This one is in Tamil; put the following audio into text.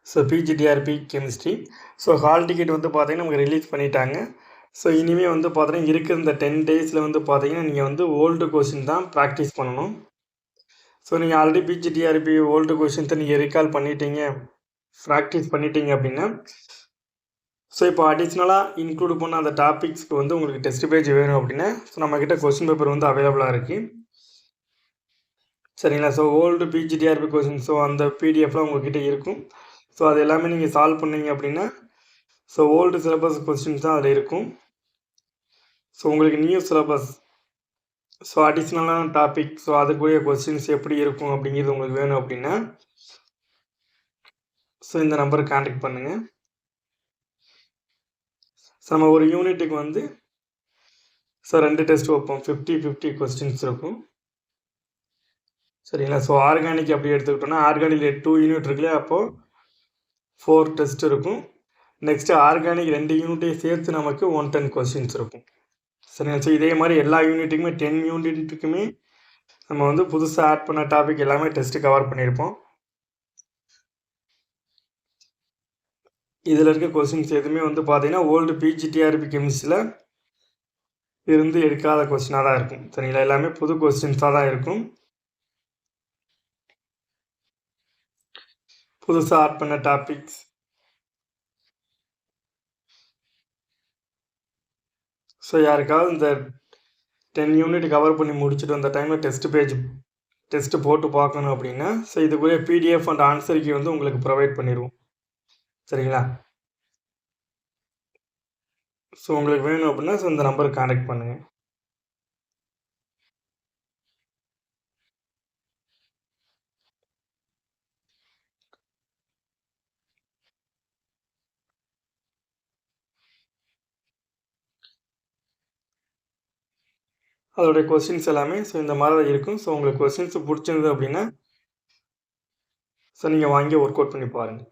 So PGTRB chemistry. So hall ticket வந்து பார்த்தீங்கன்னா நமக்கு ரிலீஸ் பண்ணிட்டாங்க. ஸோ இனிமேல் வந்து பார்த்தீங்கன்னா இருக்கிற இந்த 10 டேஸில் வந்து பார்த்தீங்கன்னா நீங்கள் வந்து ஓல்டு கொஷின் தான் ப்ராக்டிஸ் பண்ணணும். ஸோ நீங்கள் ஆல்ரெடி பிஜிடிஆர்பி ஓல்டு கொஷின்ஸை நீங்கள் ரீகால் பண்ணிட்டீங்க, ப்ராக்டிஸ் பண்ணிட்டீங்க அப்படின்னா, ஸோ இப்போ அடிஷ்னலாக இன்க்ளூட் பண்ண அந்த டாபிக்ஸ்க்கு வந்து உங்களுக்கு டெஸ்ட் பேஜ் வேணும் அப்படின்னா, ஸோ நம்மக்கிட்ட கொஸ்டின் பேப்பர் வந்து அவைலபிளாக இருக்குது. சரிங்களா? So old PGTRB question, so அந்த பிடிஎஃப்லாம் உங்கள்கிட்ட இருக்கும். ஸோ அது எல்லாமே நீங்கள் சால்வ் பண்ணீங்க அப்படின்னா, ஸோ ஓல்டு சிலபஸ் கொஸ்டின்ஸ் தான் அதில் இருக்கும். ஸோ உங்களுக்கு நியூ சிலபஸ், ஸோ அடிஷ்னலான டாபிக், ஸோ அதுக்குரிய கொஸ்டின்ஸ் எப்படி இருக்கும் அப்படிங்கிறது உங்களுக்கு வேணும் அப்படின்னா, ஸோ இந்த நம்பருக்கு கான்டாக்ட் பண்ணுங்கள். ஸோ நம்ம ஒரு யூனிட்டுக்கு வந்து ஸோ 2 டெஸ்ட் வைப்போம், 50 கொஸ்டின்ஸ் இருக்கும். சரிங்களா? ஸோ ஆர்கானிக் அப்படி எடுத்துக்கிட்டோன்னா, ஆர்கானிக் 2 யூனிட் இருக்குல்லையா, அப்போது 4 டெஸ்ட் இருக்கும். நெக்ஸ்ட்டு ஆர்கானிக் 2 யூனிட்டையும் சேர்த்து நமக்கு 110 கொஸ்டின்ஸ் இருக்கும். சரிங்களா? ஸோ இதே மாதிரி எல்லா யூனிட்டுக்குமே 10 யூனிட்டுக்குமே நம்ம வந்து புதுசாக ஆட் பண்ண டாபிக் எல்லாமே டெஸ்ட்டு கவர் பண்ணியிருப்போம். இதில் இருக்க கொஸ்டின்ஸ் எதுவுமே வந்து பார்த்தீங்கன்னா ஓல்டு பிஜிடிஆர்பி கெமிஸ்ட்ரியில் இருந்து எடுக்காத கொஸ்டினாக தான் இருக்கும். சரிங்களா? எல்லாமே புது கொஸ்டின்ஸாக தான் இருக்கும். புதுசாக ஆட் பண்ண டாபிக்ஸ். ஸோ யாருக்காவது இந்த 10 யூனிட் கவர் பண்ணி முடிச்சுட்டு அந்த டைமில் டெஸ்ட்டு போட்டு பார்க்கணும் அப்படின்னா, ஸோ இதுக்குரிய பிடிஎஃப் அண்ட் ஆன்சர் கீ வந்து உங்களுக்கு ப்ரொவைட் பண்ணிடுவோம். சரிங்களா? ஸோ உங்களுக்கு வேணும் அப்படின்னா ஸோ இந்த நம்பருக்கு கான்டாக்ட் பண்ணுங்கள். அதோடைய கொஸ்டின்ஸ் எல்லாமே ஸோ இந்த மாதிரி தான் இருக்கும். ஸோ உங்களுக்கு கொஸ்டின்ஸ் பிடிச்சிருந்தது அப்படின்னா ஸோ நீங்கள் வாங்கி ஒர்க் அவுட் பண்ணி பாருங்கள்.